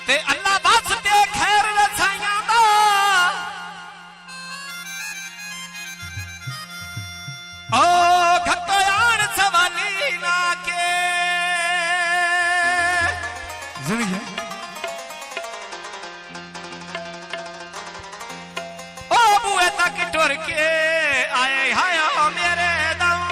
ते अल्लाह वास्ते खैर रसाइया दा ओ घटयान सवाली ना के जिंदगी ओ बुए तक टुर के आए हाय मेरे दम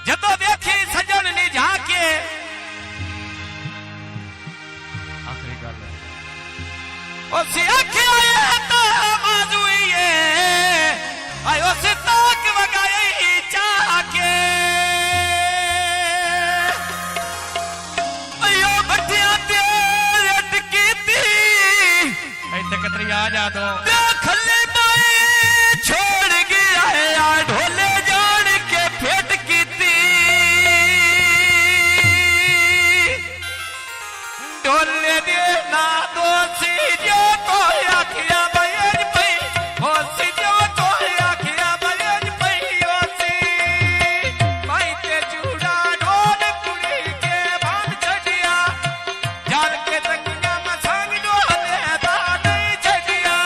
जदों देखी सजन ने जाके आखिरी गल उस आखे तो माजूई आय उस ताक वगाई जाके अयो भटिया ते अटकी थी ऐसे कतरी आ जा तो खले पाए छोड़ गया है ढोले जान के फेट की थी ढोले दे ना दोषी जो तो आखिया बयन पई होसी जो तो आखिया बयन पई होसी भाई ते चूड़ा ढोल कुड़ी के बांध छड़िया जान के तंगिया में संग ढोले दा नहीं छड़िया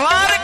વાર